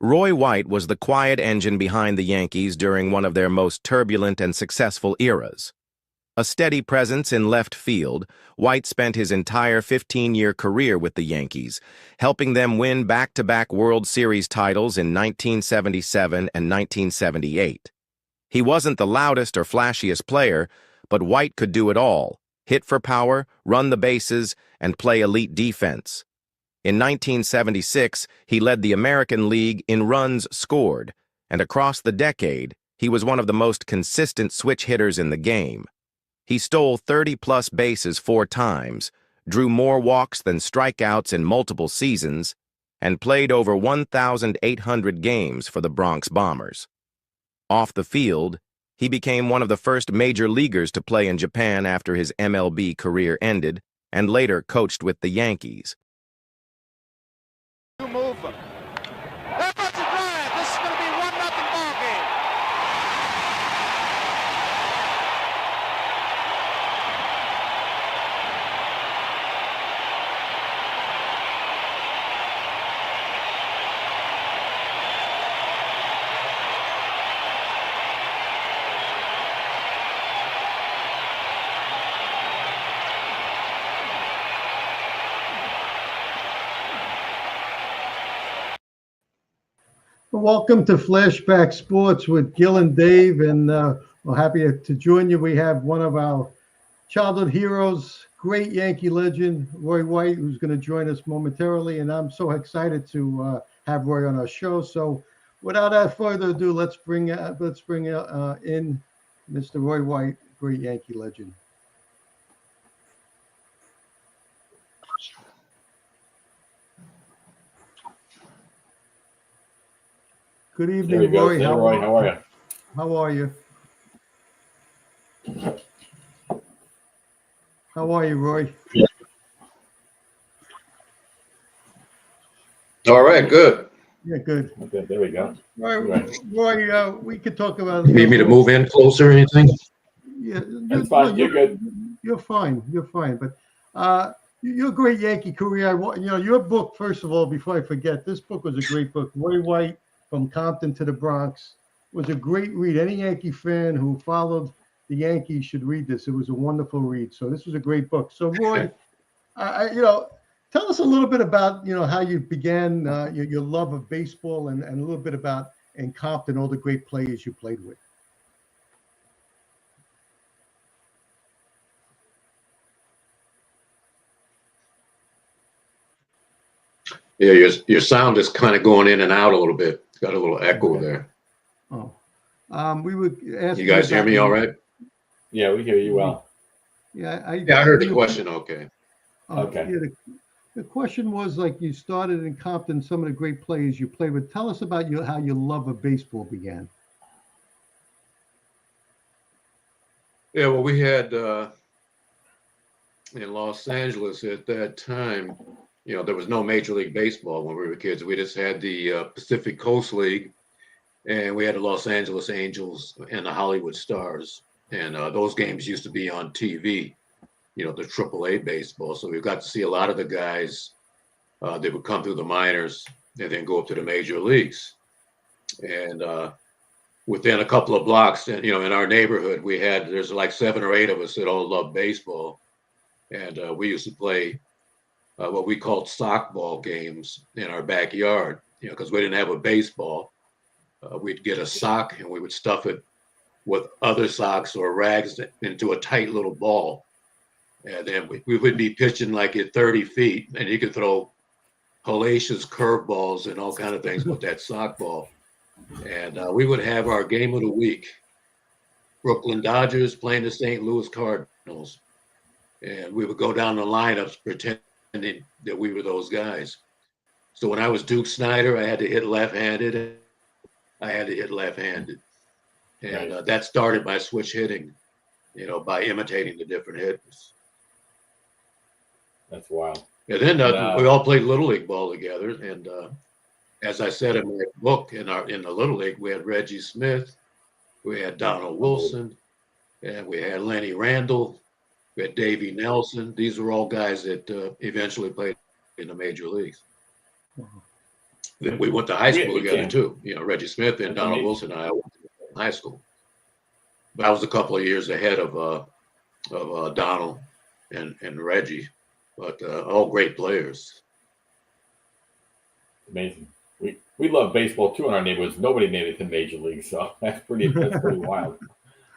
Roy White was the quiet engine behind the Yankees during one of their most turbulent and successful eras. A steady presence in left field, White spent his entire 15-year career with the Yankees, helping them win back-to-back World Series titles in 1977 and 1978. He wasn't the loudest or flashiest player, but White could do it all: hit for power, run the bases, and play elite defense. In 1976, he led the American League in runs scored, and across the decade, he was one of the most consistent switch hitters in the game. He stole 30-plus bases 4 times, drew more walks than strikeouts in multiple seasons, and played over 1,800 games for the Bronx Bombers. Off the field, he became one of the first major leaguers to play in Japan after his MLB career ended, and later coached with the Yankees. Move them. That was a drive. This is going to be 1-0 ball game. Welcome to Flashback Sports with Gil and Dave, and we're happy to join you. We have one of our childhood heroes, great Yankee legend, Roy White, who's going to join us momentarily, and I'm so excited to have Roy on our show. So without further ado, let's bring in Mr. Roy White, great Yankee legend. Good evening, Roy. Hey, Roy. How are you? How are you? How are you, Roy? All right, good. Yeah, good. Okay, there we go. Roy, we could talk about. You need me to move in closer or anything? Yeah, That's fine. You're good. You're fine. You're fine. But your great Yankee career. Your book. First of all, before I forget, this book was a great book. Roy White, From Compton to the Bronx, was a great read. Any Yankee fan who followed the Yankees should read this. It was a wonderful read. So this was a great book. So Roy, tell us a little bit about how you began your love of baseball, and a little bit about in Compton, all the great players you played with. Yeah, your sound is kind of going in and out a little bit. It's got a little echo there. Oh, we would ask You guys hear me all right? Yeah, we hear you well. Yeah, I heard the question. Okay. Okay. Yeah, the question was, like, you started in Compton, some of the great players you played with. Tell us about how your love of baseball began. Yeah, well, we had in Los Angeles at that time, there was no Major League Baseball when we were kids. We just had the Pacific Coast League, and we had the Los Angeles Angels and the Hollywood Stars. And those games used to be on TV, the AAA baseball. So we got to see a lot of the guys that would come through the minors and then go up to the major leagues. And within a couple of blocks, and in our neighborhood, there's like 7 or 8 of us that all love baseball. And we used to play what we called sock ball games in our backyard, because we didn't have a baseball. We'd get a sock and we would stuff it with other socks or rags into a tight little ball. And then we would be pitching like at 30 feet, and you could throw hellacious curveballs and all kind of things with that sock ball. And we would have our game of the week, Brooklyn Dodgers playing the St. Louis Cardinals. And we would go down the lineups pretending that we were those guys. So when I was Duke Snyder, I had to hit left-handed. And that started my switch hitting, by imitating the different hitters. That's wild. And then we all played Little League ball together. And as I said in my book, in the Little League, we had Reggie Smith, we had Donald Wilson, and we had Lenny Randall, we had Davey Nelson. These were all guys that eventually played in the major leagues. We went to high school We together can. too. Reggie Smith and That's Donald amazing. Wilson and I went to high school. But I was a couple of years ahead of Donald and Reggie, but all great players. Amazing. We love baseball too in our neighborhoods. Nobody made it to major league, so that's pretty wild.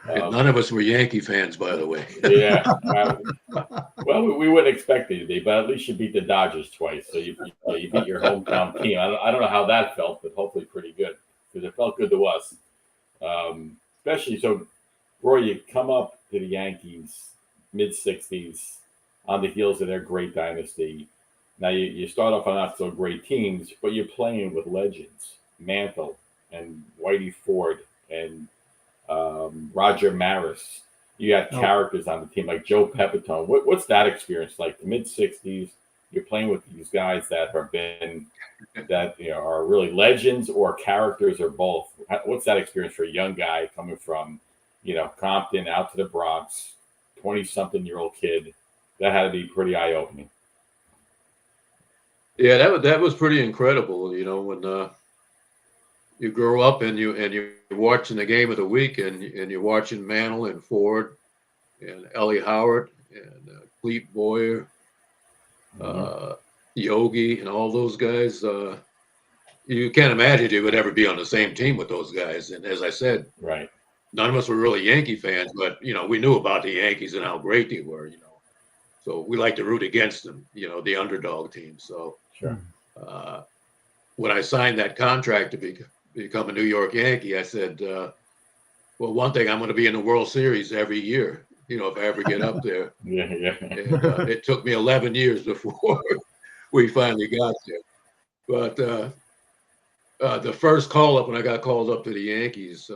And none of us were Yankee fans, by the way. Yeah. Well, we wouldn't expect it to be, but at least you beat the Dodgers twice, so you beat your hometown team. I don't know how that felt, but hopefully pretty good because it felt good to us. Especially so, Roy, you come up to the Yankees mid '60s on the heels of their great dynasty. Now you start off on not so great teams, but you're playing with legends, Mantle and Whitey Ford and Roger Maris. You have characters on the team like Joe Pepitone. What's that experience like? The mid '60s, you're playing with these guys that are really legends or characters or both. What's that experience for a young guy coming from, Compton out to the Bronx, 20-something-year-old kid? That had to be pretty eye-opening. Yeah, that was pretty incredible. When you grow up and you're watching the game of the week and you're watching Mantle and Ford and Ellie Howard and Clete Boyer, Yogi and all those guys. You can't imagine you would ever be on the same team with those guys. And as I said, right, none of us were really Yankee fans, but we knew about the Yankees and how great they were. So we like to root against them. The underdog team. So sure. When I signed that contract to become a New York Yankee, I said, well, one thing, I'm going to be in the World Series every year, if I ever get up there. Yeah. And, it took me 11 years before we finally got there. But the first call up, when I got called up to the Yankees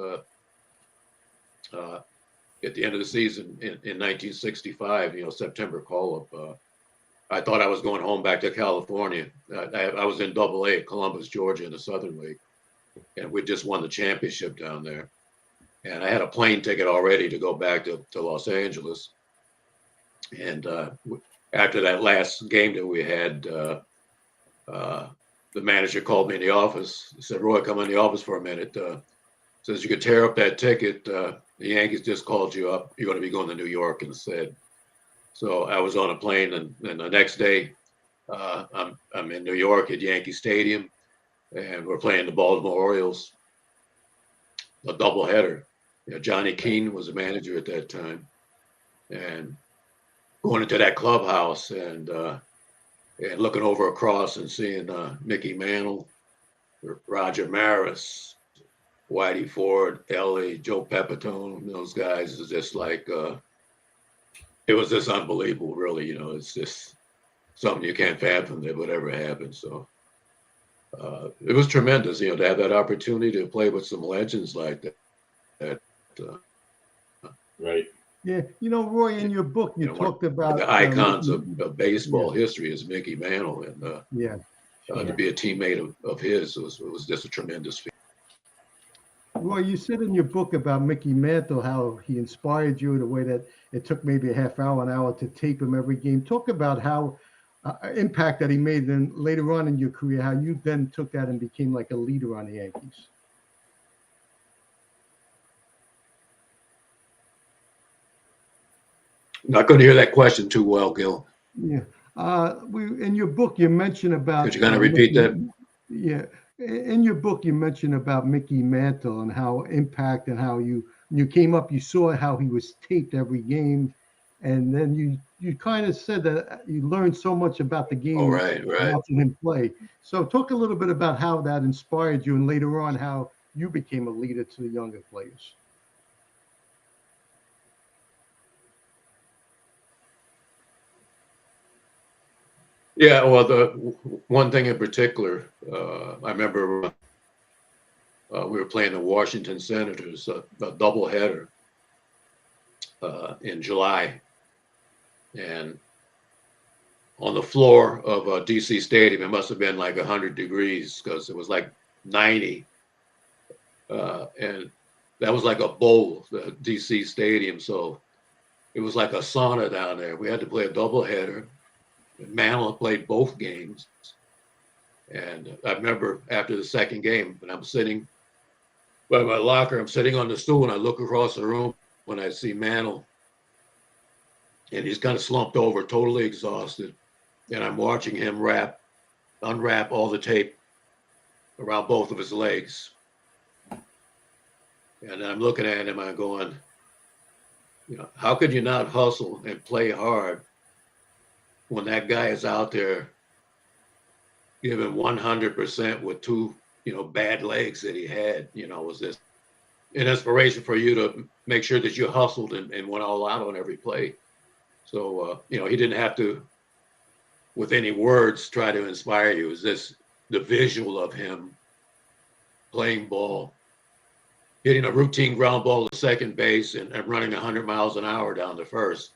at the end of the season in 1965, September call up, I thought I was going home back to California. I was in Double-A at Columbus, Georgia, in the Southern League, and we just won the championship down there. And I had a plane ticket already to go back to Los Angeles. And after that last game that we had, the manager called me in the office. He said, "Roy, come in the office for a minute." Says, "You could tear up that ticket. The Yankees just called you up. You're going to be going to New York instead." So I was on a plane, and the next day, I'm in New York at Yankee Stadium, and we're playing the Baltimore Orioles, a doubleheader. Johnny Keane was the manager at that time, and going into that clubhouse and looking over across and seeing Mickey Mantle, Roger Maris, Whitey Ford, Ellie, Joe Pepitone, those guys is just like. It was just unbelievable, really. It's just something you can't fathom that would ever happen. So it was tremendous, to have that opportunity to play with some legends like that. Right. Yeah, Roy, in your book, you talked about the icons of baseball history is Mickey Mantle, and to be a teammate of his was just a tremendous feat. Roy, you said in your book about Mickey Mantle how he inspired you in a way that it took maybe a half hour, an hour to tape him every game. Talk about how impact that he made then later on in your career, how you then took that and became like a leader on the Yankees. Not going to hear that question too well, Gil. Yeah. In your book, you mentioned about. Could you kind of repeat that? Yeah. In your book, you mentioned about Mickey Mantle and how impact and how when you came up, you saw how he was taped every game. And then you kind of said that you learned so much about the game watching him play. So talk a little bit about how that inspired you and later on how you became a leader to the younger players. Yeah, well, the one thing in particular, I remember we were playing the Washington Senators, a doubleheader in July. And on the floor of DC Stadium, it must have been like 100 degrees because it was like 90. And that was like a bowl, the DC Stadium. So it was like a sauna down there. We had to play a doubleheader. Mantle played both games. And I remember after the second game, when I'm sitting by my locker, I'm sitting on the stool, and I look across the room when I see Mantle, and he's kind of slumped over, totally exhausted. And I'm watching him unwrap all the tape around both of his legs. And I'm looking at him, I'm going, how could you not hustle and play hard when that guy is out there giving 100% with two, bad legs that he had? Was this an inspiration for you to make sure that you hustled and went all out on every play? So, he didn't have to, with any words, try to inspire you. It was this the visual of him playing ball, hitting a routine ground ball to second base and running 100 miles an hour down to first,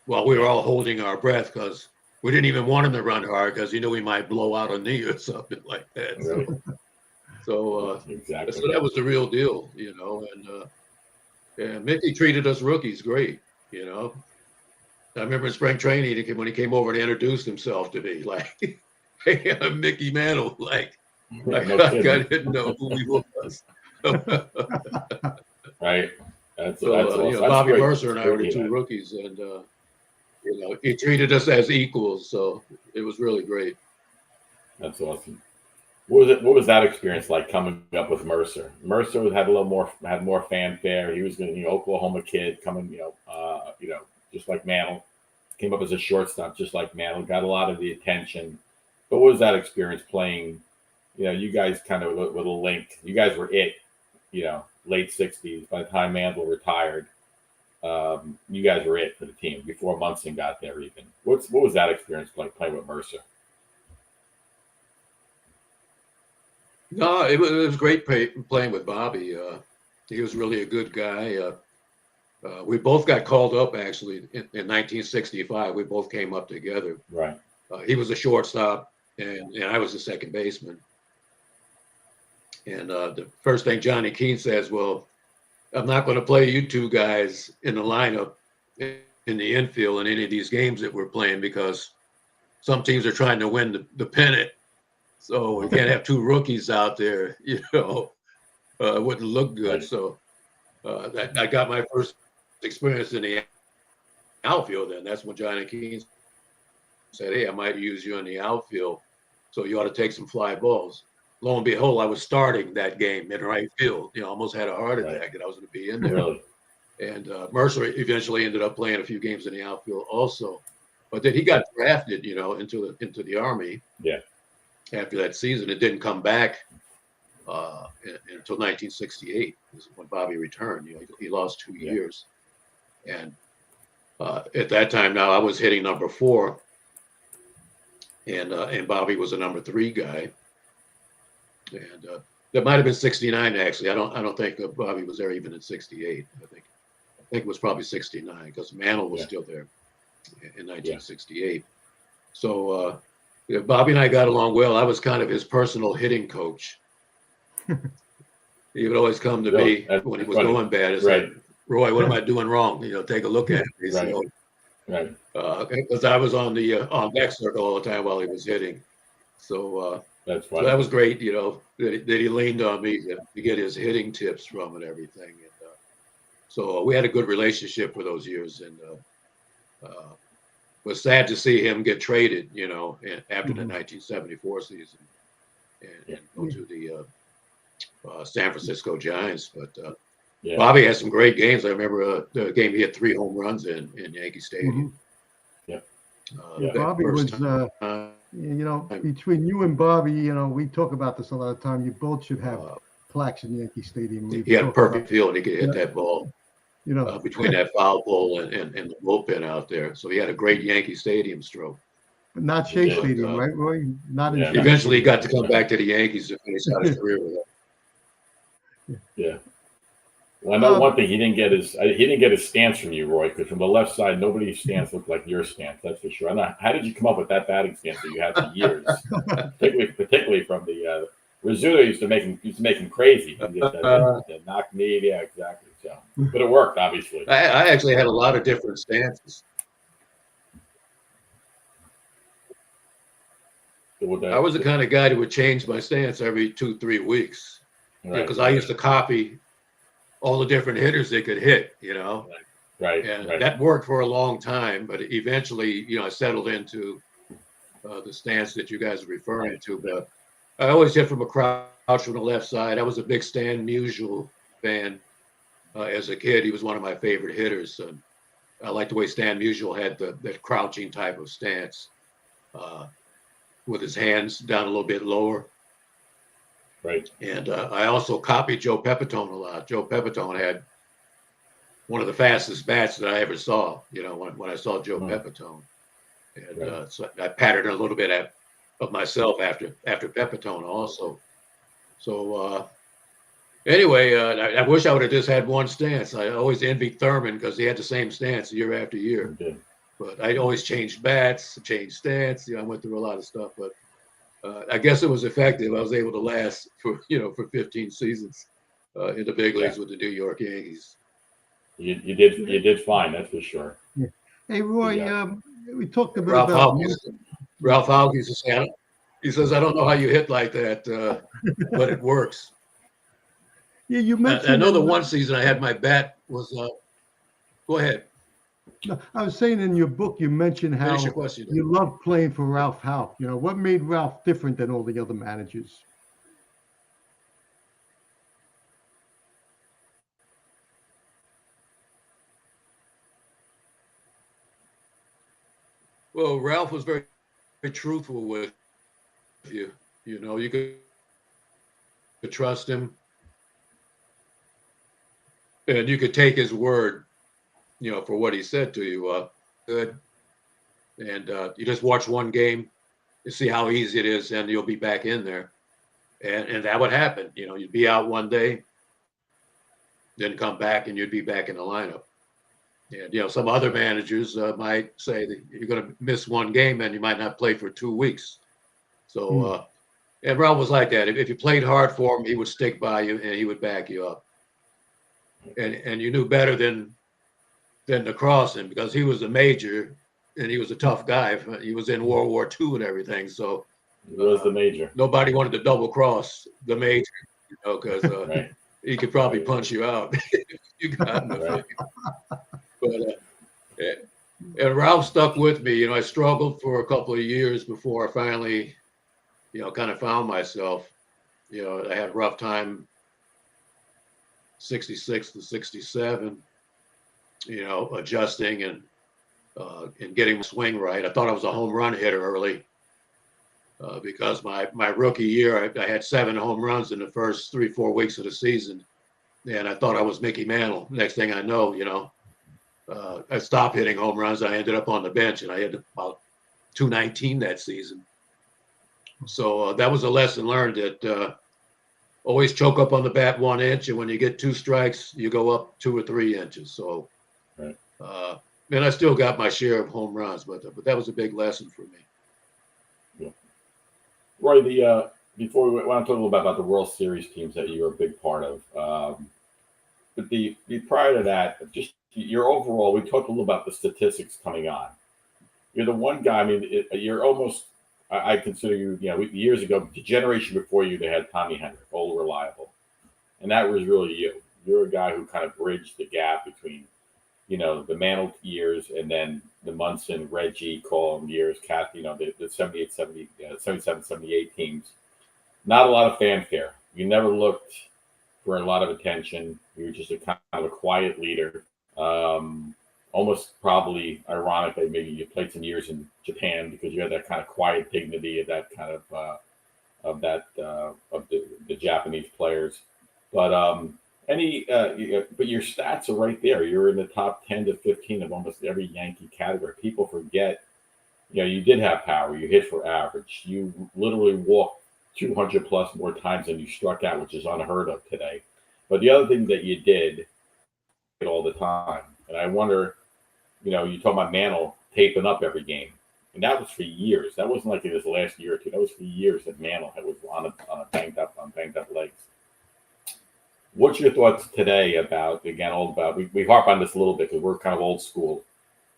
while we were all holding our breath because we didn't even want him to run hard because he knew he might blow out a knee or something like that. Really? Exactly. So that was the real deal, and Mickey treated us rookies great, I remember in spring training when he came over and introduced himself to me, like, "Hey, I'm Mickey Mantle." Like I didn't know who he was. Right. That's awesome. Bobby great. Mercer and I were the two rookies, and he treated us as equals, so it was really great. That's awesome. What was that experience like coming up with Mercer? Mercer had more fanfare. He was an Oklahoma kid coming, just like Mantle. Came up as a shortstop, just like Mantle. Got a lot of the attention. But what was that experience playing? You guys kind of with a link. You guys were it. Late '60s. By the time Mantle retired, you guys were it for the team before Munson got there. Even what was that experience like playing with Mercer? No, it was great playing with Bobby. He was really a good guy. We both got called up actually in 1965. We both came up together. Right. He was a shortstop, and I was a second baseman. And the first thing Johnny Keane says, "Well, I'm not going to play you two guys in the lineup in the infield in any of these games that we're playing because some teams are trying to win the pennant. So we can't have two rookies out there, it wouldn't look good." Right. So I got my first experience in the outfield, and that's when Johnny Keane said, "Hey, I might use you in the outfield, so you ought to take some fly balls." Lo and behold, I was starting that game in right field. Almost had a heart attack that I was going to be in there. Really? And Mercer eventually ended up playing a few games in the outfield also, but then he got drafted, into the Army. Yeah. After that season, it didn't come back until 1968, when Bobby returned. He lost 2 years, and at that time, now I was hitting number 4, and Bobby was a number 3 guy, and that might have been 69 actually. I don't think Bobby was there even in 68. I think it was probably 69 because Mantle was still there in 1968. So. Bobby and I got along well. I was kind of his personal hitting coach. He would always come to me when he was going bad. It's like, "Roy, what am I doing wrong? Take a look at me." Right. Because I was on deck circle all the time while he was hitting. So that's funny. So that was great. That he leaned on me to get his hitting tips from and everything. And so we had a good relationship for those years. And was sad to see him get traded, after the 1974 season and go to the San Francisco Giants. But Bobby had some great games. I remember the game he had 3 home runs in Yankee Stadium. Bobby was, between you and Bobby, we talk about this a lot of time. You both should have plaques in Yankee Stadium. He had a perfect feel, and he could hit that ball. Between that foul pole and the bullpen out there. So he had a great Yankee Stadium stroke. But not Shea Stadium, right, Roy? Not in Shea. Eventually he got to come back to the Yankees to finish out his career with them. Yeah. Well, I know one thing, he didn't get his stance from you, Roy, because from the left side, nobody's stance looked like your stance, that's for sure. I know, how did you come up with that batting stance that you had for years? particularly from the Rizzuto used to make him crazy. The knock knee, yeah, exactly. So, but it worked, obviously. I actually had a lot of different stances. I was the kind of guy who would change my stance every 2-3 weeks, because I used to copy all the different hitters they could hit, Right. And that worked for a long time, but eventually, I settled into the stance that you guys are referring to. But I always hit from a crouch from the left side. I was a big Stan Musial fan as a kid. He was one of my favorite hitters. I liked the way Stan Musial had that crouching type of stance with his hands down a little bit lower. Right. And I also copied Joe Pepitone a lot. Joe Pepitone had one of the fastest bats that I ever saw, when I saw Joe Pepitone. And so I patterned a little bit of myself after Pepitone also. So anyway, I wish I would have just had one stance. I always envied Thurman because he had the same stance year after year. Okay. But I always changed bats, changed stance. I went through a lot of stuff, but I guess it was effective. I was able to last for 15 seasons in the big leagues with the New York Yankees. You did fine, that's for sure. Yeah. Hey, Roy, we talked a bit Ralph about Houck used to say, he says, "I don't know how you hit like that, but it works." Yeah, you mentioned. I know the one season I had my bat was. Go ahead. No, I was saying in your book you mentioned how Finish your question. you loved playing for Ralph Houck. What made Ralph different than all the other managers? Well, Ralph was very, very truthful with you. You could trust him, and you could take his word, for what he said to you. Good, and you just watch one game, you see how easy it is, and you'll be back in there, and that would happen. You'd be out one day, then come back, and you'd be back in the lineup. And some other managers might say that you're going to miss one game and you might not play for 2 weeks. So, and Ralph was like that. If you played hard for him, he would stick by you and he would back you up. And you knew better than to cross him because he was a major and he was a tough guy. He was in World War II and everything. So he was the major. Nobody wanted to double cross the major, because he could probably punch you out. You got him. Right. But and Ralph stuck with me. I struggled for a couple of years before I finally, kind of found myself. I had a rough time, 66 to 67. Adjusting and getting my swing right. I thought I was a home run hitter early because my rookie year I had 7 home runs in the first 3-4 weeks of the season, and I thought I was Mickey Mantle. Next thing I know, I stopped hitting home runs. I ended up on the bench, and I had about 219 that season. So that was a lesson learned that always choke up on the bat 1 inch, and when you get 2 strikes, you go up 2 or 3 inches. So, and I still got my share of home runs, but that was a big lesson for me. Yeah. Roy, before we want to talk a little bit about the World Series teams that you were a big part of, but the prior to that, just your overall, we talked a little about the statistics coming on. You're the one guy. I mean, you're almost. I consider you. Years ago, the generation before you, they had Tommy Henry, all reliable, and that was really you. You're a guy who kind of bridged the gap between, the Mantle years and then the Munson, Reggie, Colm years, Kathy, the 78, 70, 77, 78 teams. Not a lot of fanfare. You never looked for a lot of attention. You were just a kind of a quiet leader. Almost probably ironic that maybe you played some years in Japan because you had that kind of quiet dignity of that kind of the Japanese players. But but your stats are right there. You're in the top 10 to 15 of almost every Yankee category. People forget, you did have power. You hit for average. You literally walked 200 plus more times than you struck out, which is unheard of today. But the other thing that you did all the time, and I wonder, you talk about Mantle taping up every game, and that was for years. That wasn't like in his last year or two. That was for years that Mantle was on a banged up legs. What's your thoughts today about we harp on this a little bit because we're kind of old school.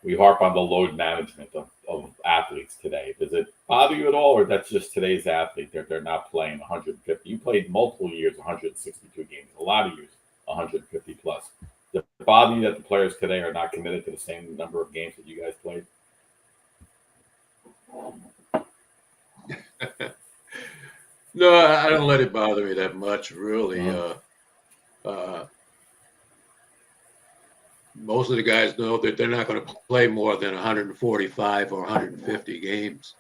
We harp on the load management of athletes today. Does it bother you at all, or that's just today's athlete? They're not playing 150. You played multiple years, 162 games, a lot of years, 150 plus. Does it bother you that the players today are not committed to the same number of games that you guys played? No, I don't let it bother me that much, really. Most of the guys know that they're not going to play more than 145 or 150 games.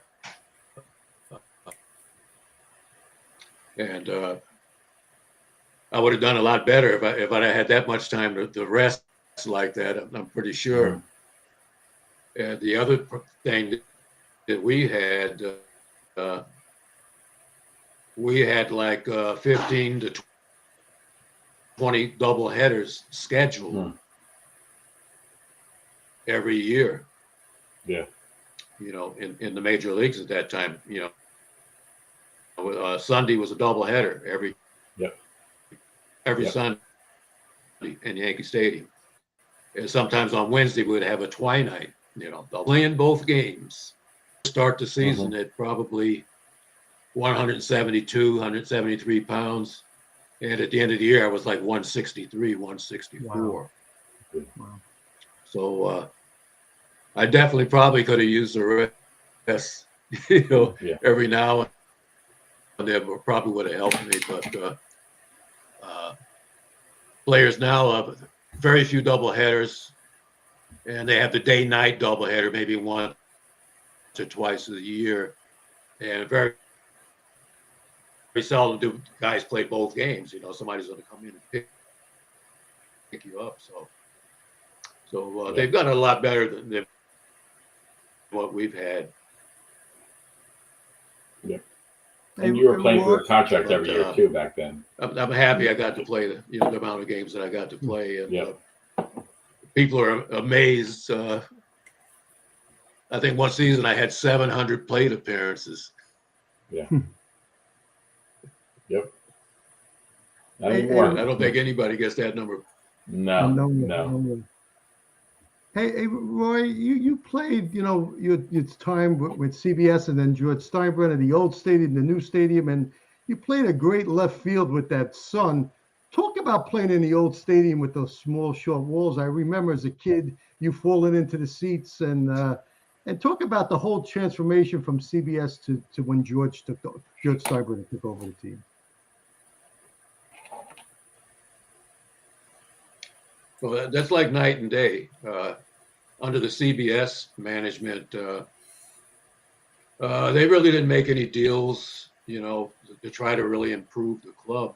And I would have done a lot better if I had that much time to rest like that. I'm pretty sure. And the other thing that we had like 15 to 20 double headers scheduled every year. Yeah. You know, in the major leagues at that time, you know, Sunday was a double header every Sunday in Yankee Stadium. And sometimes on Wednesday we would have a twilight, you know, playing both games. Start the season at probably 172, 173 pounds. And at the end of the year, I was like 163, 164. Wow. So I definitely probably could have used the rest, you know, every now and then, probably would have helped me. But players now have very few double headers, and they have the day-night double header maybe once or twice a year, and very seldom do guys play both games. You know, somebody's going to come in and pick you up. So they've gotten a lot better than what we've had. Yeah. And you were playing for a contract every year too back then. I'm happy I got to play the amount of games that I got to play, and people are amazed. I think one season I had 700 plate appearances. Yeah. Yep. Not I anymore. don't think anybody gets that number. No. Hey, Roy, you played, you know, your time with CBS and then George Steinbrenner, the old stadium, the new stadium, and you played a great left field with that Sun. Talk about playing in the old stadium with those small, short walls. I remember as a kid you falling into the seats, and talk about the whole transformation from CBS to when George Steinbrenner took over the team. Well, that's like night and day. Under the CBS management, they really didn't make any deals, you know, to try to really improve the club.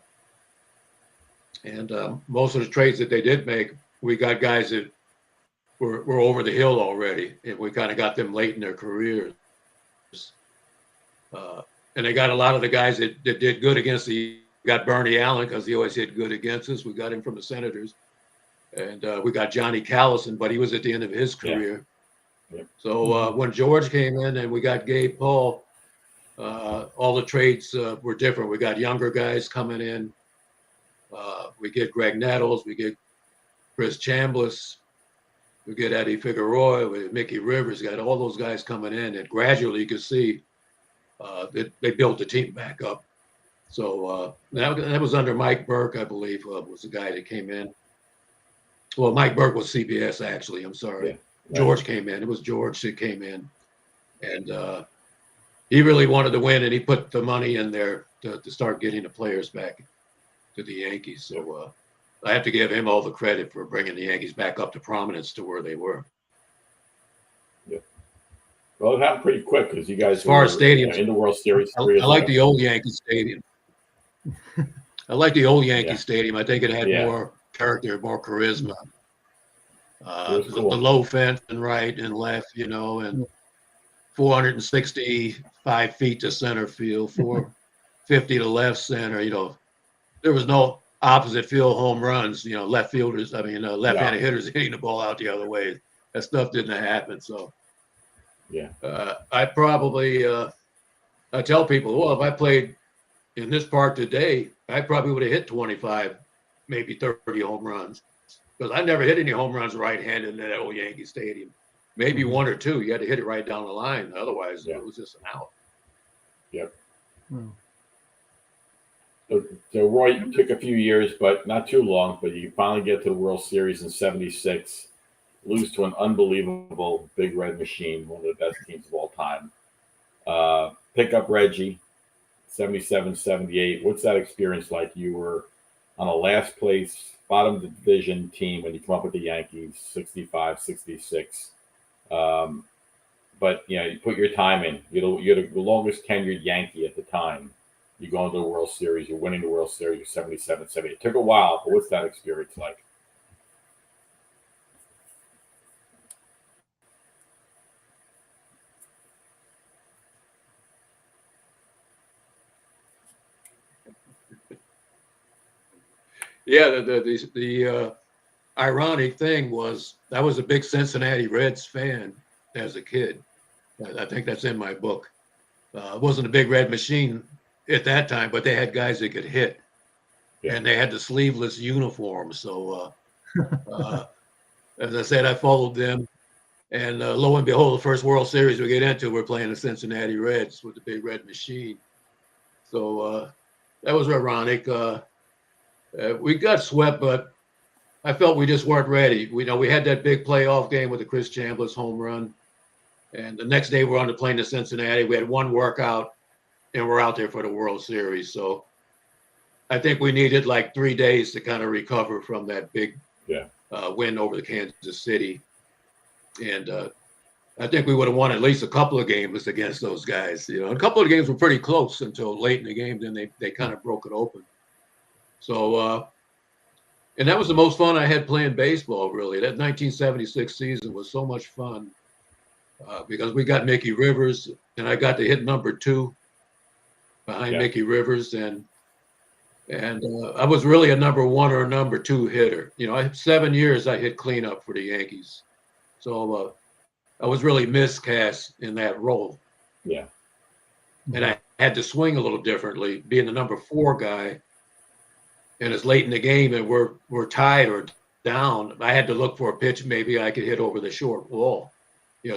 And most of the trades that they did make, we got guys that were over the hill already, and we kind of got them late in their careers. And they got a lot of the guys that did good against got Bernie Allen because he always hit good against us. We got him from the Senators. And we got Johnny Callison, but he was at the end of his career. Yeah. So when George came in and we got Gabe Paul, all the trades were different. We got younger guys coming in. We get Greg Nettles, we get Chris Chambliss, we get Eddie Figueroa, we get Mickey Rivers, got all those guys coming in, and gradually you could see that they built the team back up. So that was under Mike Burke, I believe, was the guy that came in. Well, Mike Burke was CBS, actually. I'm sorry. Yeah, George came in. It was George that came in. And he really wanted to win, and he put the money in there to start getting the players back to the Yankees. So I have to give him all the credit for bringing the Yankees back up to prominence to where they were. Yeah. Well, it happened pretty quick because you guys as far as stadiums, in the World Series. I like the old Yankee Stadium. I like the old Yankee Stadium. I think it had more character, more charisma. Cool. The low fence and right and left, you know, and 465 feet to center field, 450 to left center. You know, there was no opposite field home runs. You know, left-handed hitters hitting the ball out the other way. That stuff didn't happen. So, I probably I tell people, well, if I played in this park today, I probably would have hit 25, maybe 30 home runs. Because I never hit any home runs right-handed in that old Yankee Stadium. maybe one or two. You had to hit it right down the line. Otherwise, Yeah. it was just an out. Yep. Mm. So Roy took a few years, but not too long. But you finally get to the World Series in '76, lose to an unbelievable Big Red Machine, one of the best teams of all time. Pick up Reggie, 77, 78. What's that experience like? You were on a last place, bottom of the division team when you come up with the Yankees, 65, 66. But, you put your time in. You're the longest tenured Yankee at the time. You go into the World Series, you're winning the World Series, you're 77, 78. It took a while, but what's that experience like? Yeah, the ironic thing was I was a big Cincinnati Reds fan as a kid. I think that's in my book. It wasn't a Big Red Machine at that time, but they had guys that could hit, and they had the sleeveless uniforms. So, as I said, I followed them, and lo and behold, the first World Series we get into, we're playing the Cincinnati Reds with the Big Red Machine. So that was ironic. We got swept, but I felt we just weren't ready. We had that big playoff game with the Chris Chambliss home run, and the next day we're on the plane to Cincinnati. We had one workout, and we're out there for the World Series. So I think we needed like 3 days to kind of recover from that big win over the Kansas City, and I think we would have won at least a couple of games against those guys. A couple of games were pretty close until late in the game. Then they kind of broke it open. So. And that was the most fun I had playing baseball, really. That 1976 season was so much fun because we got Mickey Rivers, and I got to hit number 2 behind Mickey Rivers, and I was really a number 1 or a number 2 hitter. I had 7 years I hit cleanup for the Yankees, so I was really miscast in that role. Yeah, and I had to swing a little differently, being the number 4 guy. And it's late in the game, and we're tied or down. I had to look for a pitch maybe I could hit over the short wall,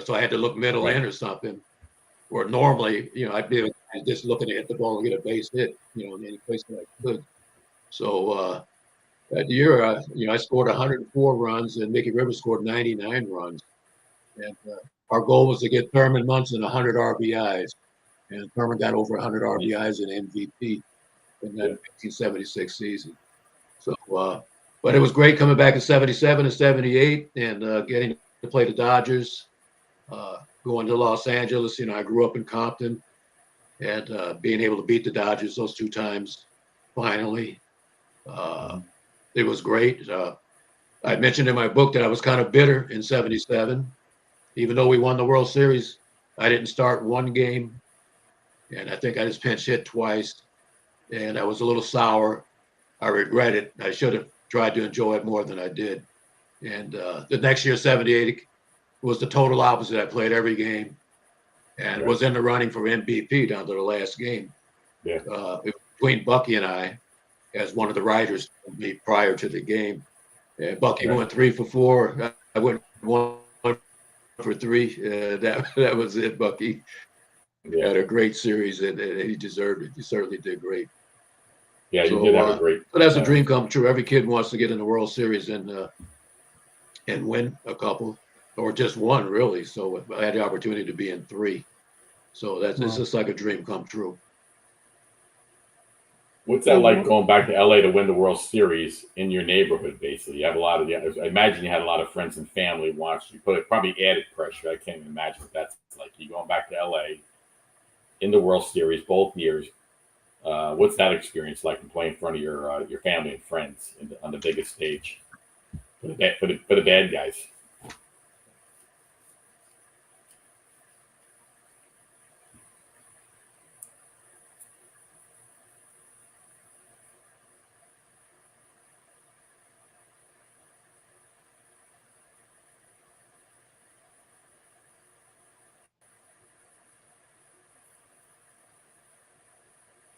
So I had to look middle in or something. Where normally, I'd be just looking to hit the ball and get a base hit, in any place that I could. So that year, I scored 104 runs, and Mickey Rivers scored 99 runs. And our goal was to get Thurman Munson 100 RBIs, and Thurman got over 100 RBIs and MVP. In that 1976 season. So, but it was great coming back in 77 and 78 and getting to play the Dodgers, going to Los Angeles. I grew up in Compton, and being able to beat the Dodgers those 2 times, finally, it was great. I mentioned in my book that I was kind of bitter in 77. Even though we won the World Series, I didn't start one game, and I think I just pinch hit twice. And I was a little sour. I regret it. I should have tried to enjoy it more than I did. And the next year, 78, was the total opposite. I played every game and was in the running for MVP down to the last game. It was between Bucky and I, as one of the writers told me prior to the game. And Bucky went 3 for 4. I went 1 for 3. That was it, Bucky. Had a great series, and he deserved it. He certainly did great. Yeah, you did have a great. But that's a dream come true. Every kid wants to get in the World Series and win a couple, or just one, really. So I had the opportunity to be in 3. So it's just like a dream come true. What's that like going back to LA to win the World Series in your neighborhood? Basically, you have a lot of. I imagine you had a lot of friends and family watching you. It probably added pressure. I can't even imagine what that's like. You going back to LA in the World Series both years. What's that experience like in playing in front of your family and friends on the biggest stage for the bad guys?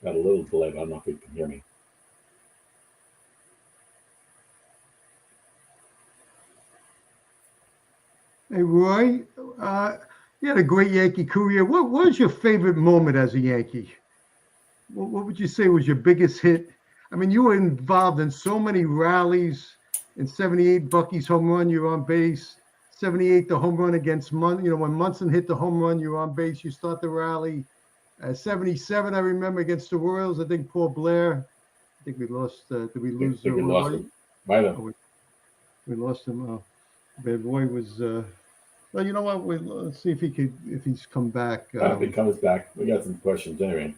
Got a little delay. I don't know if you can hear me. Hey, Roy, You had a great Yankee career. What was your favorite moment as a Yankee? What would you say was your biggest hit? I mean, you were involved in so many rallies. In '78, Bucky's home run, you're on base. '78, the home run against Munson. When Munson hit the home run, you're on base. You start the rally. '77, I remember against the Royals. I think Paul Blair. I think we lost. Did we lose? We lost him. Might have. We lost him. But Roy was. Well, you know what? Let's see if he's come back. If he comes back, we got some questions anyway.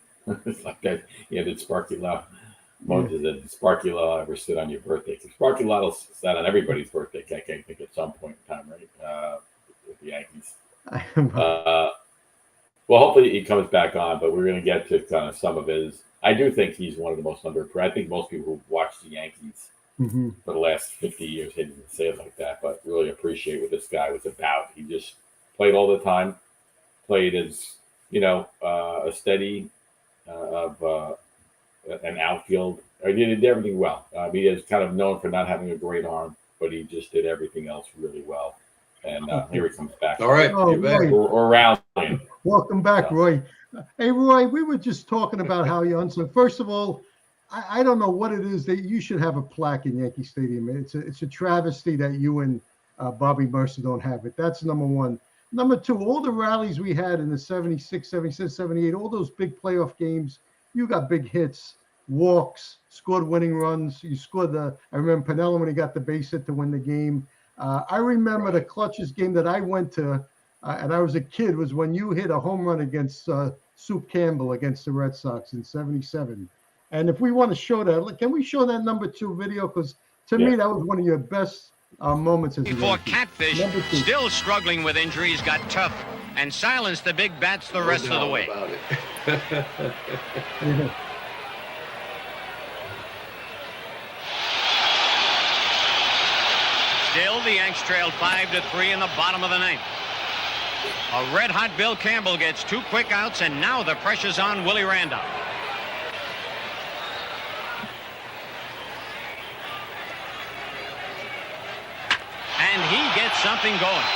It's like that. Yeah, did Sparky Lau? Moses said, "Did Sparky Lau ever sit on your birthday?" So Sparky Lau sat on everybody's birthday cake, I think, at some point in time, right? With the Yankees. Well, hopefully he comes back on, but we're going to get to kind of some of his. I do think he's one of the most underappreciated. I think most people who've watched the Yankees for the last 50 years, he didn't say it like that, but really appreciate what this guy was about. He just played all the time, played as, a steady of an outfield. He did everything well. He is kind of known for not having a great arm, but he just did everything else really well. And here he comes back. All right, you're back. We're rallying. Welcome back, Roy. Hey, Roy, we were just talking about how you unsung. First of all, I don't know what it is that you should have a plaque in Yankee Stadium. It's a travesty that you and Bobby Mercer don't have it. That's number one. Number two, all the rallies we had in the 76, 77, 78, all those big playoff games, you got big hits, walks, scored winning runs. You scored I remember Piniella when he got the base hit to win the game. I remember the clutchest game that I went to, and I was a kid, was when you hit a home run against Soup Campbell against the Red Sox in '77. And if we want to show that, can we show that number 2 video? Because to me, that was one of your best moments as a Before Yankee. Catfish, still struggling with injuries, got tough and silenced the big bats the rest of the way. Still, the Yanks trailed 5-3 in the bottom of the 9th. A red-hot Bill Campbell gets 2 quick outs, and now the pressure's on Willie Randolph. And he gets something going.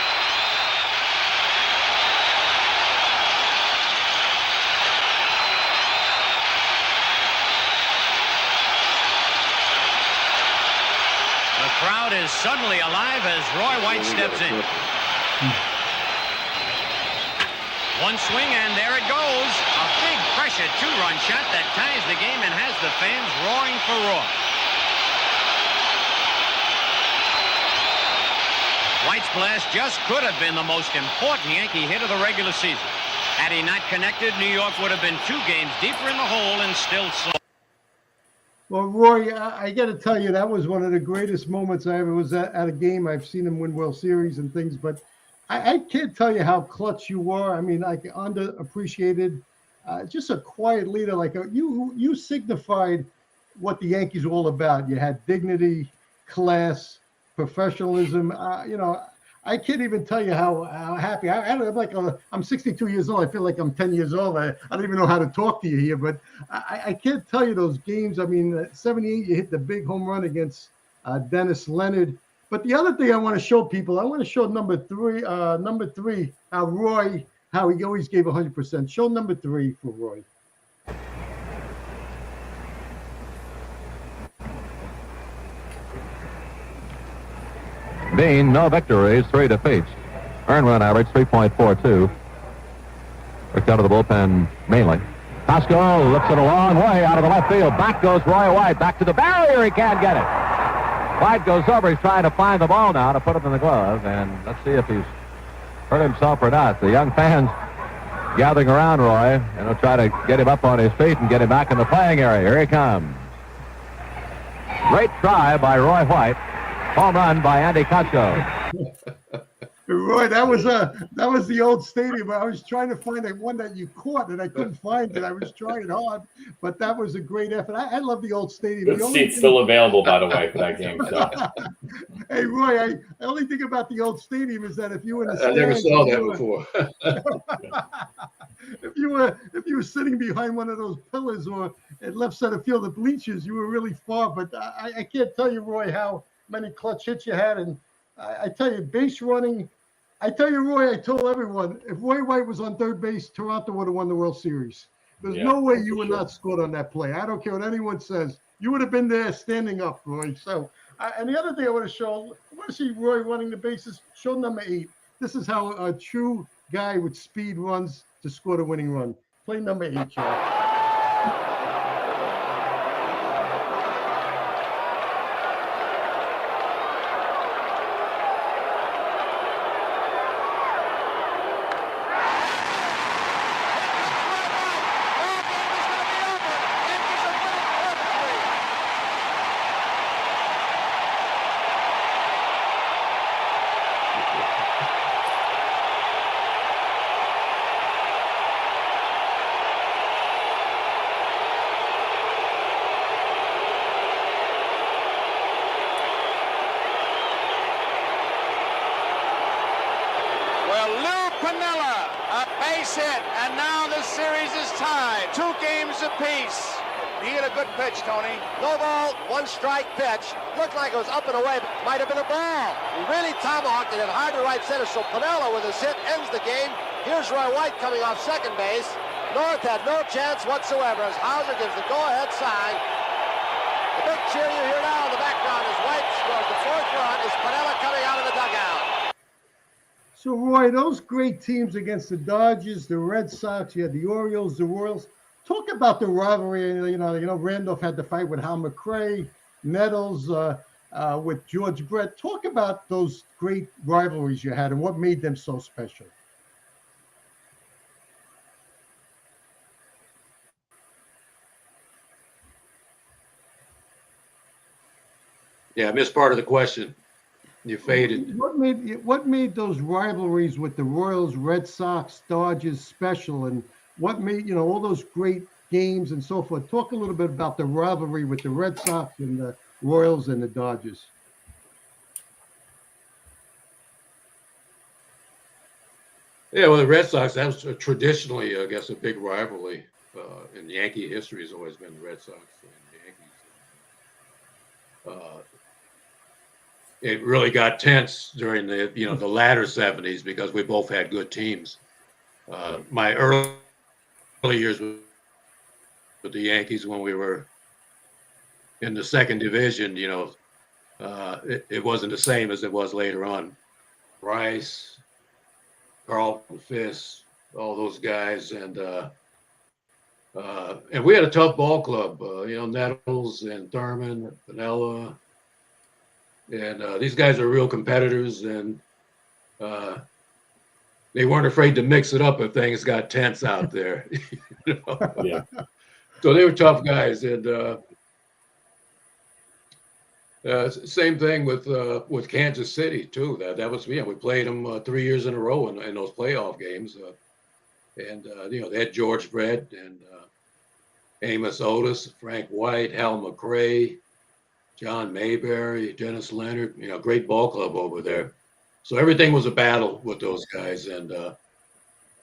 The crowd is suddenly alive as Roy White steps in. One swing, and there it goes. A big pressure 2-run shot that ties the game and has the fans roaring for Roy. White's blast just could have been the most important Yankee hit of the regular season. Had he not connected, New York would have been 2 games deeper in the hole and still so. Well, Roy, I got to tell you, that was one of the greatest moments I ever was at a game. I've seen him win World Series and things, but I can't tell you how clutch you were. I mean, like underappreciated, just a quiet leader. Like you signified what the Yankees were all about. You had dignity, class, professionalism. I can't even tell you how happy I'm 62 years old. I feel like I'm 10 years old. I don't even know how to talk to you here, but I can't tell you those games. I mean, 78, you hit the big home run against Dennis Leonard. But the other thing I want to show people, I want to show number three, how Roy, how he always gave 100%. Show number 3 for Roy. Bean, no victories, 3 defeats. Earned run average 3.42. Worked out of the bullpen mainly. Costco lifts it a long way out of the left field. Back goes Roy White. Back to the barrier. He can't get it. White goes over. He's trying to find the ball now to put it in the glove. And let's see if he's hurt himself or not. The young fans gathering around Roy, and they'll try to get him up on his feet and get him back in the playing area. Here he comes. Great try by Roy White. Home run by Andy Costco. Roy, that was the old stadium. I was trying to find the one that you caught, and I couldn't find it. I was trying hard, but that was a great effort. I love the old stadium. Good seats still available, by the way, for that game. So. Hey, Roy, the only thing about the old stadium is that if you were in the I never saw that before. if you were sitting behind one of those pillars or at left center field of bleachers, you were really far. But I can't tell you, Roy, how many clutch hits you had, and I tell you, base running I tell you, Roy, I told everyone, if Roy White was on third base, Toronto would have won the World Series. There's no way you would not scored on that play. I don't care what anyone says. You would have been there standing up, Roy. So, and the other thing I want to show, I want to see Roy running the bases. Show number 8. This is how a true guy with speed runs to score the winning run. Play number 8, Joe. Hit, and now the series is tied. 2 games apiece. He hit a good pitch, Tony. No ball, 1 strike pitch. Looked like it was up and away, but might have been a ball. He really tomahawked it hard to right center, so Piniella with his hit ends the game. Here's Roy White coming off second base. North had no chance whatsoever as Hauser gives the go-ahead sign. The big cheer you hear now in the background as White scores the 4th run is Piniella coming out of the dugout. So, Roy, those great teams against the Dodgers, the Red Sox, you had the Orioles, the Royals. Talk about the rivalry. You know, Randolph had the fight with Hal McRae, Nettles with George Brett. Talk about those great rivalries you had and what made them so special. Yeah, I missed part of the question. You faded. What made those rivalries with the Royals, Red Sox, Dodgers special, and what made all those great games and so forth? Talk a little bit about the rivalry with the Red Sox and the Royals and the Dodgers. Yeah, well, the Red Sox, that was traditionally, I guess, a big rivalry in Yankee history has always been the Red Sox and the Yankees. It really got tense during the latter 70s because we both had good teams. My early years with the Yankees when we were in the second division, it wasn't the same as it was later on. Rice, Carlton Fisk, all those guys, and we had a tough ball club. Nettles and Thurman, Piniella. And these guys are real competitors, and they weren't afraid to mix it up if things got tense out there. Yeah. So they were tough guys, and same thing with Kansas City too. That was we played them 3 years in a row in those playoff games, and they had George Brett and Amos Otis, Frank White, Hal McRae, John Mayberry, Dennis Leonard, great ball club over there. So everything was a battle with those guys. And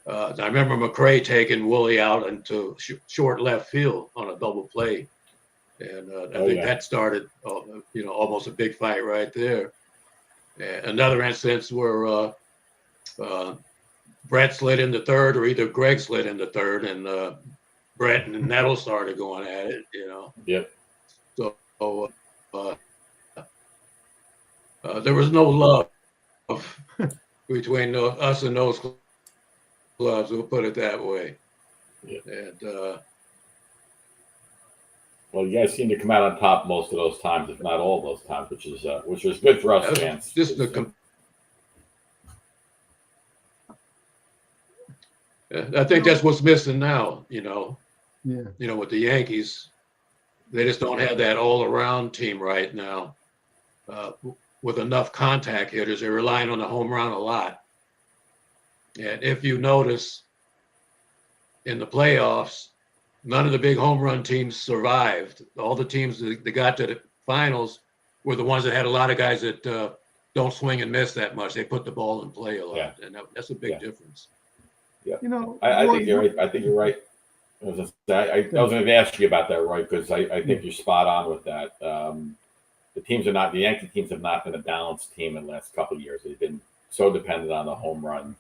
I remember McRae taking Woolley out into short left field on a double play. And I think that started, almost a big fight right there. And another instance where Brett slid into third, or either Greg slid into third, and Brett and Nettles started going at it, Yep. So there was no love between us and those clubs. We'll put it that way. Yeah. And well, you guys seem to come out on top most of those times, if not all those times, which was good for us fans. I think that's what's missing now. Yeah. With the Yankees, they just don't have that all-around team right now with enough contact hitters. They're relying on the home run a lot. And if you notice, in the playoffs, none of the big home run teams survived. All the teams that got to the finals were the ones that had a lot of guys that don't swing and miss that much. They put the ball in play a lot, and that's a big difference. Yeah, I think you're right. I think you're right. I was going to ask you about that, Roy, because I think you're spot on with that. The Yankee teams have not been a balanced team in the last couple of years. They've been so dependent on the home run.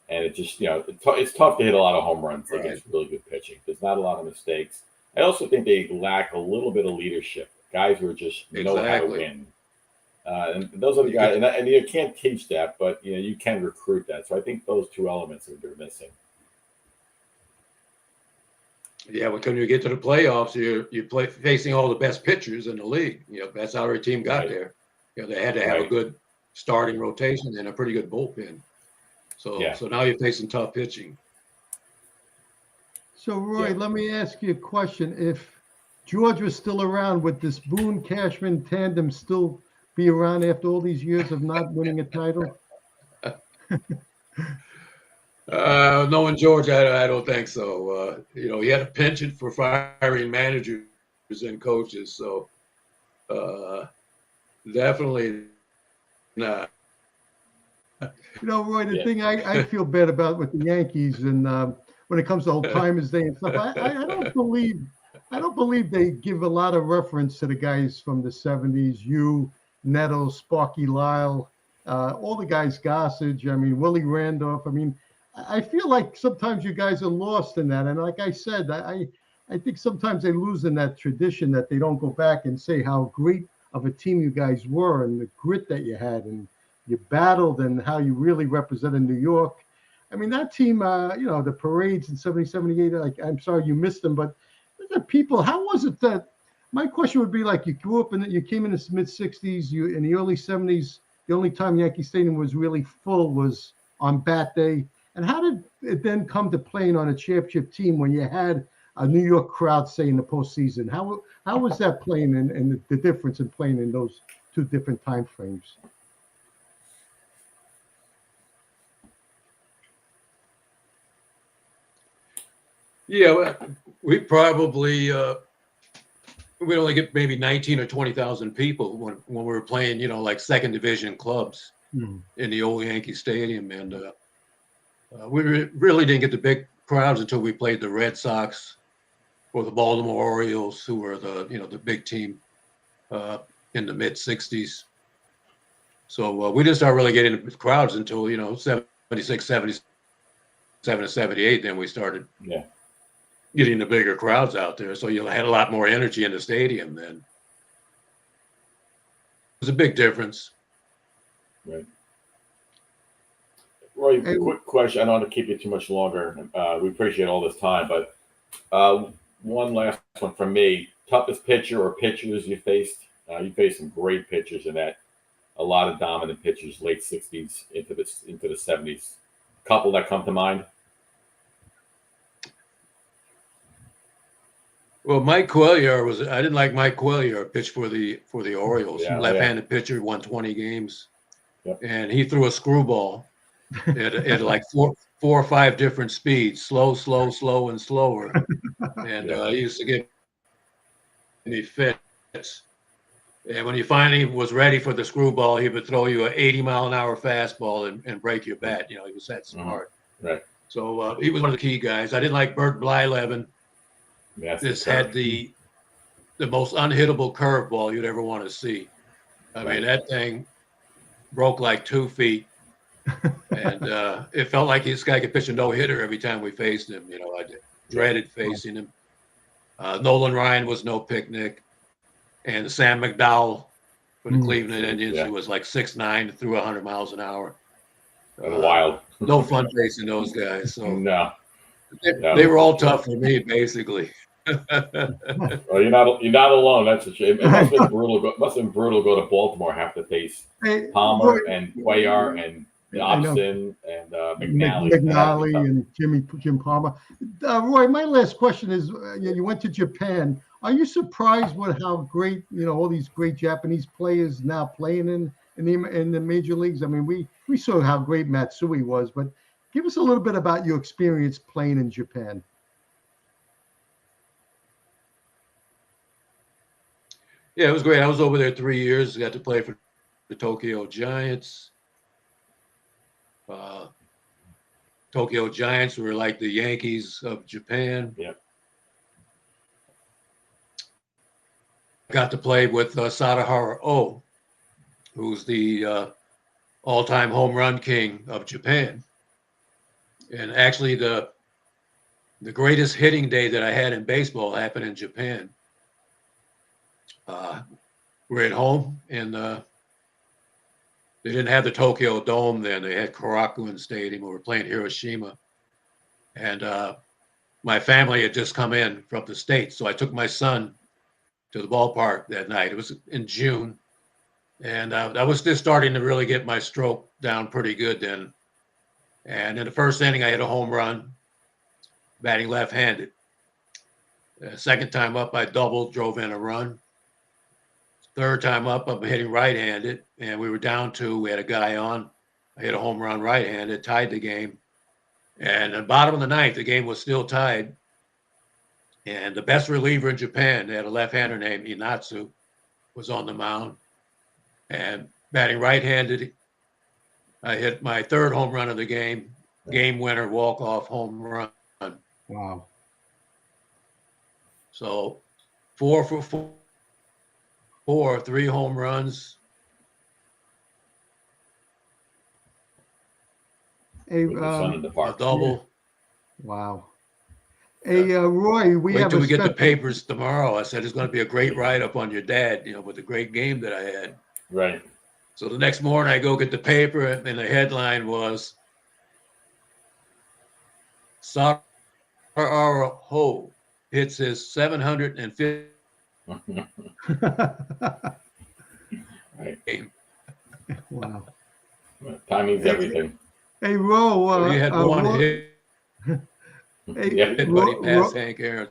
And it just, it's tough to hit a lot of home runs against really good pitching. There's not a lot of mistakes. I also think they lack a little bit of leadership. Guys who just know how to win. And those are the guys, and you can't teach that, but you can recruit that. So I think those two elements they're missing. Yeah, when you get to the playoffs, you play facing all the best pitchers in the league. That's how our team got there. They had to have a good starting rotation and a pretty good bullpen. So now you're facing tough pitching. So Roy, let me ask you a question. If George was still around, would this Boone-Cashman tandem still be around after all these years of not winning a title? Knowing George, I don't think so. He had a penchant for firing managers and coaches, so definitely not. Roy, the thing I feel bad about with the Yankees, and when it comes to Old Timers Day and stuff, I don't believe they give a lot of reference to the guys from the '70s. You, Nettles, Sparky Lyle, all the guys, Gossage. I mean, Willie Randolph. I mean, I feel like sometimes you guys are lost in that. And like I said, I think sometimes they lose in that tradition that they don't go back and say how great of a team you guys were and the grit that you had and you battled and how you really represented New York. I mean, that team, the parades in 70, 78, I'm sorry you missed them, but the people, how was it that, my question would be like, you grew up you came in the mid 60s, in the early 70s, the only time Yankee Stadium was really full was on bat day. And how did it then come to playing on a championship team when you had a New York crowd, say, in the postseason? How was that playing and the difference in playing in those two different time frames? Yeah, we probably we'd only get maybe 19 or 20,000 people when we were playing, like second division clubs in the old Yankee Stadium, and we really didn't get the big crowds until we played the Red Sox or the Baltimore Orioles, who were the big team in the mid 60s. So we didn't start really getting the crowds until 76, 77, and 78. Then we started getting the bigger crowds out there. So you had a lot more energy in the stadium then. It was a big difference. Right. Roy, quick question. I don't want to keep you too much longer. We appreciate all this time, but one last one from me. Toughest pitcher or pitchers you faced? You faced some great pitchers in that. A lot of dominant pitchers, late 60s into the 70s. Couple that come to mind? Well, Mike Cuellar I didn't like Mike Cuellar, pitched for the Orioles. Left-handed pitcher, won 20 games. Yep. And he threw a screwball at like four or five different speeds, slow, and slower. And he used to give me fits. And when he finally was ready for the screwball, he would throw you an 80-mile-an-hour fastball and break your bat. He was that smart. Right. So he was one of the key guys. I didn't like Bert Blyleven. This had the most unhittable curveball you'd ever want to see. I mean, that thing broke like 2 feet. And it felt like this guy could pitch a no-hitter every time we faced him. I dreaded facing him. Nolan Ryan was no picnic. And Sam McDowell for the Cleveland Indians, who was like 6'9", threw 100 miles an hour. Wild. No fun facing those guys. So no. They were all tough for me, basically. Well, you're not alone. That's a shame. It must have been brutal. Must have been brutal to go to Baltimore, have to face Palmer and Cuellar and Dobson and McNally and Jim Palmer. Roy, my last question is: you went to Japan. Are you surprised with how great all these great Japanese players now playing in the major leagues? I mean, we saw how great Matsui was, but give us a little bit about your experience playing in Japan. Yeah, it was great. I was over there 3 years. Got to play for the Tokyo Giants. Tokyo Giants were like the Yankees of Japan. Yeah. Got to play with Sadahara Oh, who's the all-time home run king of Japan. And actually, the greatest hitting day that I had in baseball happened in Japan. We're at home, and they didn't have the Tokyo Dome then. They had Korakuen Stadium. We were playing Hiroshima. And my family had just come in from the States. So I took my son to the ballpark that night. It was in June. And I was just starting to really get my stroke down pretty good then. And in the first inning, I hit a home run, batting left-handed. Second time up, I doubled, drove in a run. Third time up, I'm hitting right-handed, and we were down 2. We had a guy on. I hit a home run right-handed, tied the game. And at the bottom of the ninth, the game was still tied. And the best reliever in Japan, they had a left-hander named Inatsu, was on the mound. And batting right-handed, I hit my third home run of the game winner, walk-off home run. Wow. So 4 for 4, 3 home runs. Hey, With the sun in the A park. double. wow. Hey, Roy, we Wait have till a we get the special- papers tomorrow. I said it's going to be a great write-up on your dad, with the great game that I had. Right. So the next morning I go get the paper, and the headline was Sara Ho hits his 750th Right. game. Wow. Timing's everything. Hey, Ro. We had one Ro- hit. Hey, Yeah. Everybody Ro- passed Ro- Hank Aaron.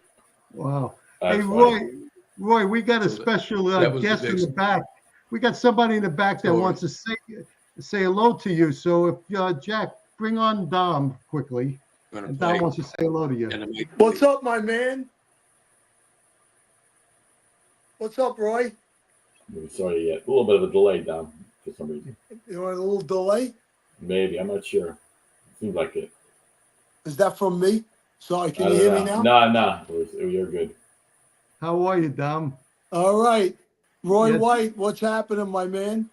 Wow. That's Hey, funny. Roy, we got a So special that was the guest in big the back. We got somebody in the back that story. wants to say hello to you. So if Jack, bring on Dom quickly. Gonna And play Dom wants to say hello to you. in the Major What's League. up, my man? What's up, Roy? Sorry, a little bit of a delay, Dom, for some reason. You want a little delay? Maybe, I'm not sure. Seems like it. Is that from me? Sorry, I can you don't hear know. me now? No. You're good. How are you, Dom? All right. Roy Yes. White, what's happening, my man?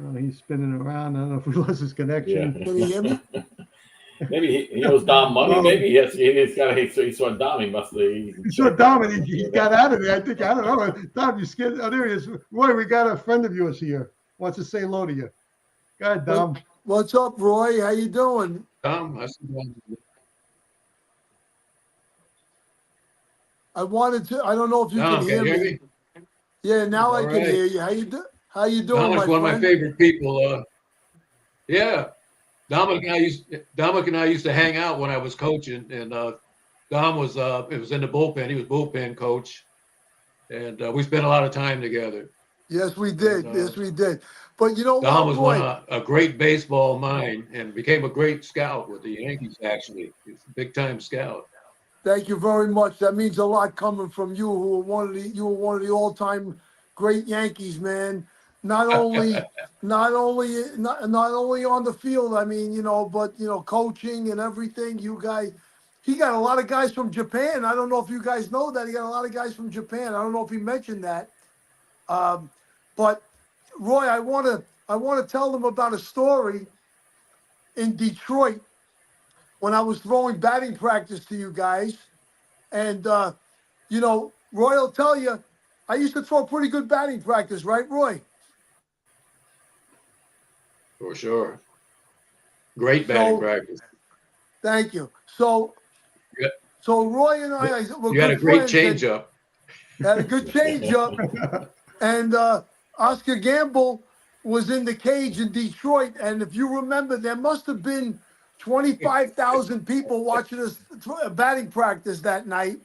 Oh, he's spinning around. I don't know if we lost his connection. Yeah. Can you hear me? Maybe he owes Dom money. Oh. Maybe he saw Dom. He must have. He saw Dom and he got out of there. I think, I don't know. Dom, you scared. Oh, there he is. Roy, we got a friend of yours here. Wants to say hello to you. Go ahead, Dom. What's up, Roy? How you doing? Tom, I said, I wanted to. I don't know if you Tom, can hear me. Yeah, now I All can right. hear you. How you doing, Tom my is one of my friend? favorite people. Yeah, Dominic and I used to hang out when I was coaching, and Dom was it was in the bullpen. He was bullpen coach, and we spent a lot of time together. Yes, we did. And, Yes, we did. But you know Dom what, was Roy? a great baseball mind and became a great scout with the Yankees. Actually, he's a big time scout. Thank you very much. That means a lot coming from you, who were one of the all-time great Yankees, man. Not only on the field, I mean, but coaching and everything. He got a lot of guys from Japan. I don't know if you guys know that. He got a lot of guys from Japan. I don't know if he mentioned that. But Roy, I want to tell them about a story in Detroit when I was throwing batting practice to you guys. And, Roy will tell you, I used to throw pretty good batting practice, right, Roy? For sure. Great batting So- practice. Thank you. So, Yeah. so Roy and I were You had a good great friends, changeup. had a good changeup. And Oscar Gamble was in the cage in Detroit. And if you remember, there must have been 25,000 people watching us batting practice that night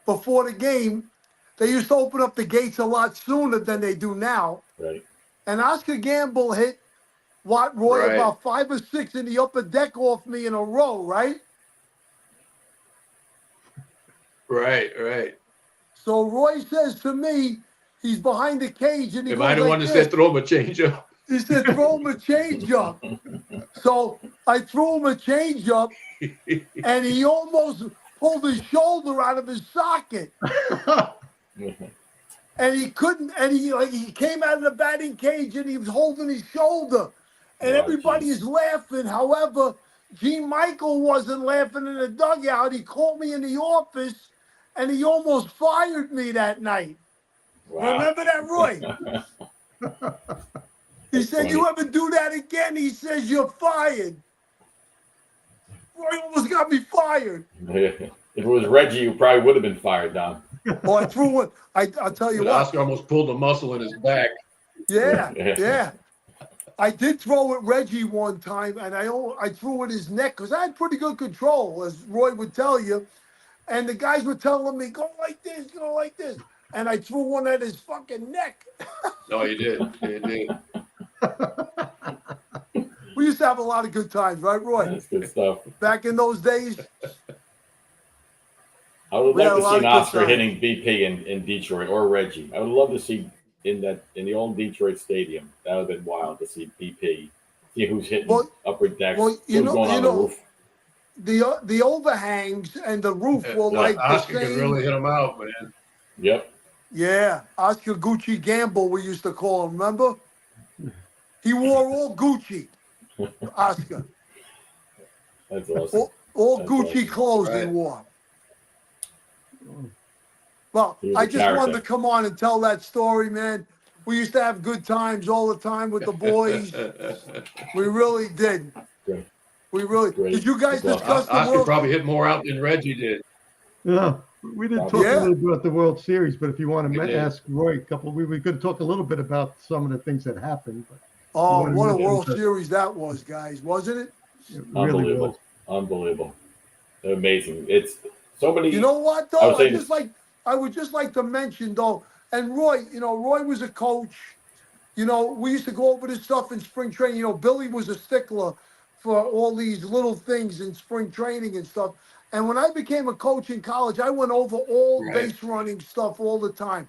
before the game. They used to open up the gates a lot sooner than they do now. Right. And Oscar Gamble hit Watt Roy Right. about 5 or 6 in the upper deck off me in a row, right? Right. So Roy says to me, he's behind the cage and he Am goes I the like one that this. said throw him a changeup? He said, throw him a changeup. So I threw him a changeup, and he almost pulled his shoulder out of his socket. And he couldn't, and he came out of the batting cage and he was holding his shoulder. and Oh, everybody is laughing. However, Gene Michael wasn't laughing in the dugout. He called me in the office, and he almost fired me that night. Wow. Remember that, Roy? He said, funny. "You ever do that again?" He says, "You're fired." Roy almost got me fired. If it was Reggie, you probably would have been fired, Don. Oh, I threw one. I'll tell you But what. Oscar almost pulled a muscle in his back. Yeah. I did throw at Reggie one time, and I threw at his neck because I had pretty good control, as Roy would tell you. And the guys were telling me, go like this, go like this. And I threw one at his fucking neck. No, you did. You did. We used to have a lot of good times, right, Roy? That's good stuff. Back in those days. I would We had love a to lot see of good Oscar times. hitting BP in Detroit or Reggie. I would love to see in the old Detroit Stadium. That would have been wild to see BP. See who's hitting upper decks, Well, who's going on the roof. The overhangs and the roof were like Oscar the could same. really hit him out, man. Yep. Yeah, Oscar Gucci Gamble, we used to call him. Remember? He wore all Gucci. Oscar, That's awesome. all That's Gucci awesome. clothes he Right. wore. Well, He was I a just wanted to character. come on and tell that story, man. We used to have good times all the time with the boys. We really did. Great. We really Great. did. You guys Well, discuss the Oscar World? probably hit more out than Reggie did. Yeah, we didn't talk Yeah. a little bit about the World Series, but if you want We to did. ask Roy a couple, we were going to talk a little bit about some of the things that happened. But Oh, wanna what a mention World that- Series that was, guys, wasn't it? it really Unbelievable. was. Unbelievable. Amazing. It's so many. You know what, I though? was saying I would just like to mention, though, and Roy, Roy was a coach. We used to go over this stuff in spring training. Billy was a stickler for all these little things in spring training and stuff. And when I became a coach in college, I went over all Right. base running stuff all the time.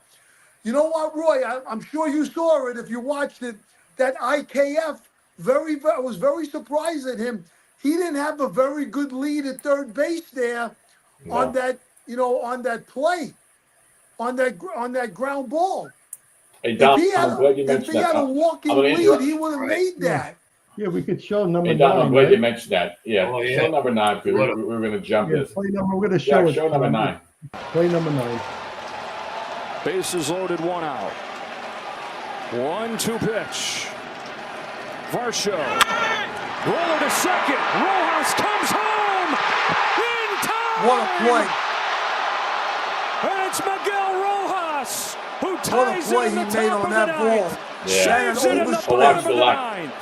You know what, Roy? I'm sure you saw it if you watched it. That IKF, I was very surprised at him. He didn't have a very good lead at third base there on that, on that play, on that ground ball. Hey, Don, If he had, I'm glad you if mentioned he had that. a walking I'm gonna lead, interrupt- he would have made that. Yeah, we could show number Hey, Don, I'm 9. glad you Right? mentioned that. Yeah, Oh, yeah. show number 9 because we were going to jump Yeah, this. play number. We're going to show Yeah, it. show number 9. Play number 9. Bases loaded, 1 out. 1-2 pitch. Varsho. Roller to second. Rojas comes home. In time. What a play. And it's Miguel Rojas who What a ties play it in he the made top on of the that ball. ninth. Yeah. Saves it in the But bottom of watch the the lack- ninth.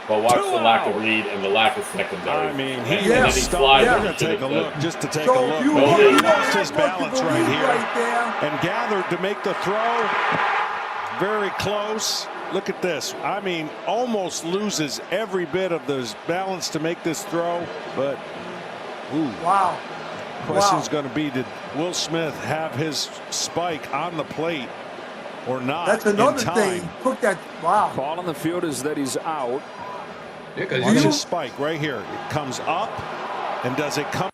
But watch 2 the lack of out. lead and the lack of secondary. I mean, and he then he stopped. slides Yeah. it We're going to to take a the- look, just to take So a look. you No, really he don't lost have his much of balance a right lead here. right there. And gathered to make the throw. Very close. Look at this. I mean, almost loses every bit of his balance to make this throw. But, ooh, Wow. question's going to be, did Will Smith have his spike on the plate or not? That's in another time? thing. Look at, wow. Call on the field is that he's out. Yeah, 'cause Watch you- his spike right here. It comes up, and does it come?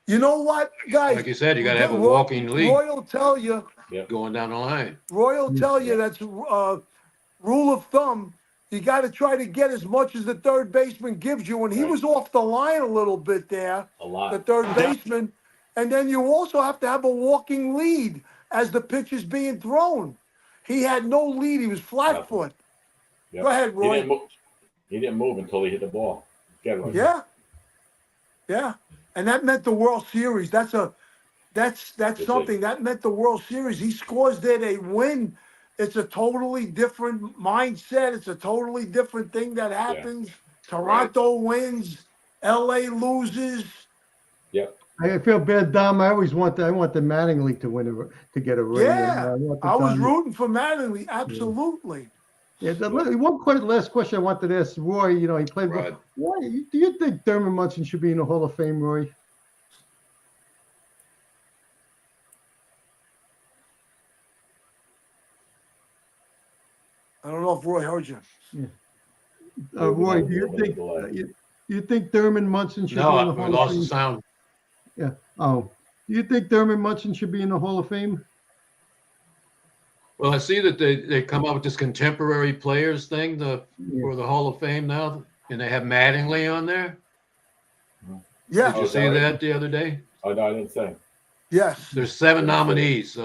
You know what, guys? like you said, you got to have a walking lead Roy will tell you. going down the line. Roy will tell you that's rule of thumb. You got to try to get as much as the third baseman gives you. And he was off the line a little bit there, A lot. the third baseman. And then you also have to have a walking lead as the pitch is being thrown. He had no lead. He was flat foot. Yep. Go ahead, Roy. He didn't move until he hit the ball. Get it. Yeah. Yeah. And that meant the World Series. That's something. That meant the World Series. He scores there, they win. It's a totally different mindset. It's a totally different thing that happens. Toronto wins. LA loses. Yep. I feel bad, Dom. I want the Mattingly to get a ring. Yeah. And, I was rooting for Mattingly. Absolutely. Yeah. Last question I wanted to ask Roy. He played. Right. Why do you think Thurman Munson should be in the Hall of Fame, Roy? I don't know if Roy heard you. Roy, do you think Thurman Munson should be in the No, Hall we of lost Fame? the sound. Yeah. Oh, do you think Thurman Munson should be in the Hall of Fame? Well, I see that they come up with this contemporary players thing for the Hall of Fame now, and they have Mattingly on there. Yeah. Did you see that the other day? Oh, no, I didn't say. Yes. There's 7 nominees.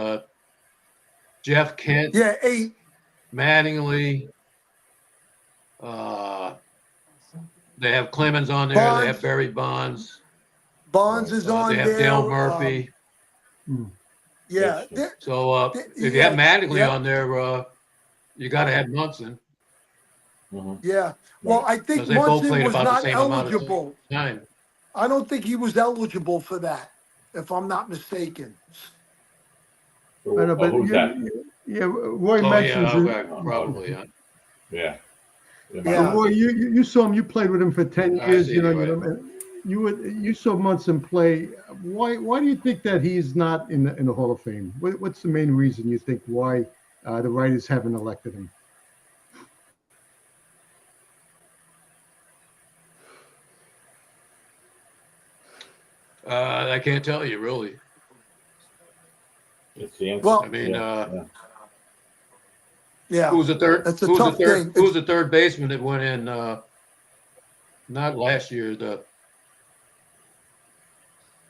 Jeff Kent, Yeah, 8. Mattingly. They have Clemens on there. Bonds. They have Barry Bonds. Bonds is on They have there. Dale Murphy. Yeah. So if you have Mattingly on there, you got to have Munson. Yeah. Well, I think Because they both Munson played was about the not same amount of eligible. time. I don't think he was eligible for that, if I'm not mistaken. I know, but who's that? Roy mentions it. Probably. Yeah. Yeah. Roy, you saw him. You played with him for 10 I years. see, You know, right. you saw Munson play. Why do you think that he's not in the Hall of Fame? What's the main reason you think why the writers haven't elected him? I can't tell you really. It's the answer. Well, I mean, yeah. who's the third? That's a tough thing. Who's the third baseman that went in? Not last year.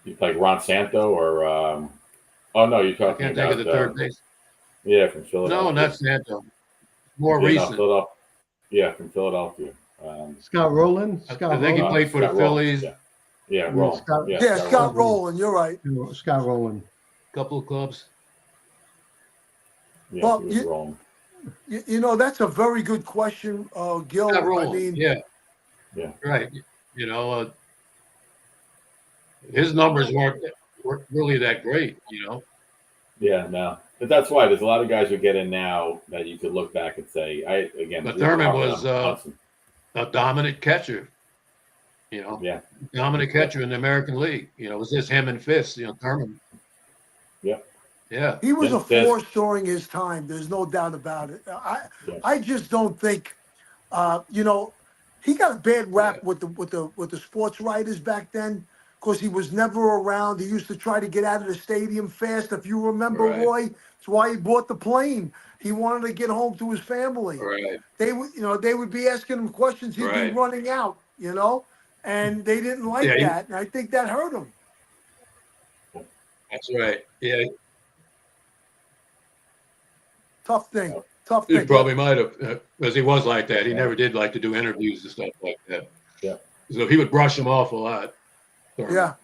You like Ron Santo or? Oh no, you're I talking can't about think of the third base. Yeah, from Philadelphia. No, not Santo. More Yeah, recent. No, yeah, from Philadelphia. Scott Rowland. I think he played for the Scott Phillies. Rowland, yeah, Rowland. Scott Rowland. You're right. Scott Rowland. Couple of clubs. Yeah, Well, he was Rowland. You know, that's a very good question, Gil. Scott I Rowland. mean, Yeah. Right. You know, his numbers weren't really that great. You know. Yeah, no, but that's why there's a lot of guys who get in now that you could look back and say, But Thurman was a dominant catcher. You know. Yeah. Dominant catcher in the American League. You know, it was just him and Fisk. You know, Thurman. Yeah. Yeah. he was a force during his time. There's no doubt about it. I just don't think, you know, he got a bad rap with the sports writers back then because he was never around. He used to try to get out of the stadium fast. If you remember, Roy, that's why he bought the plane. He wanted to get home to his family. Right. They would be asking him questions. He'd be running out, you know, and they didn't like that. And I think that hurt him. That's right. Yeah. Tough thing. He probably might have, because he was like that. He never did like to do interviews and stuff like that. Yeah. So he would brush him off a lot. Yeah.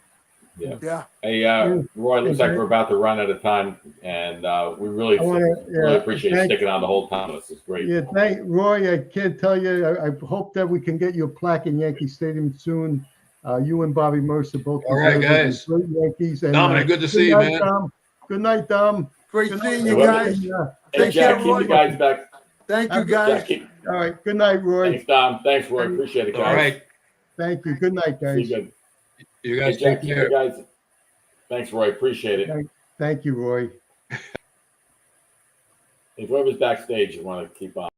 Hey, Roy, looks like we're about to run out of time, and we really appreciate you sticking on the whole time. This is great. Yeah, Roy. I can't tell you. I hope that we can get you a plaque in Yankee Stadium soon. You and Bobby Mercer both. All right, guys. Great Yankees. And, Dominic, good to see you, man. Dom. Good night, Dom. Great seeing you guys. Hey, Jack, keep you guys back. Thank you, guys. All right. Good night, Roy. Thanks, Dom. Thanks, Roy. Appreciate it, guys. All right. Thank you. Good night, guys. See you good. You guys Hey, Jack, take care. guys. Thanks, Roy. Appreciate it. Thank you, Roy. If whoever's backstage, you want to keep on.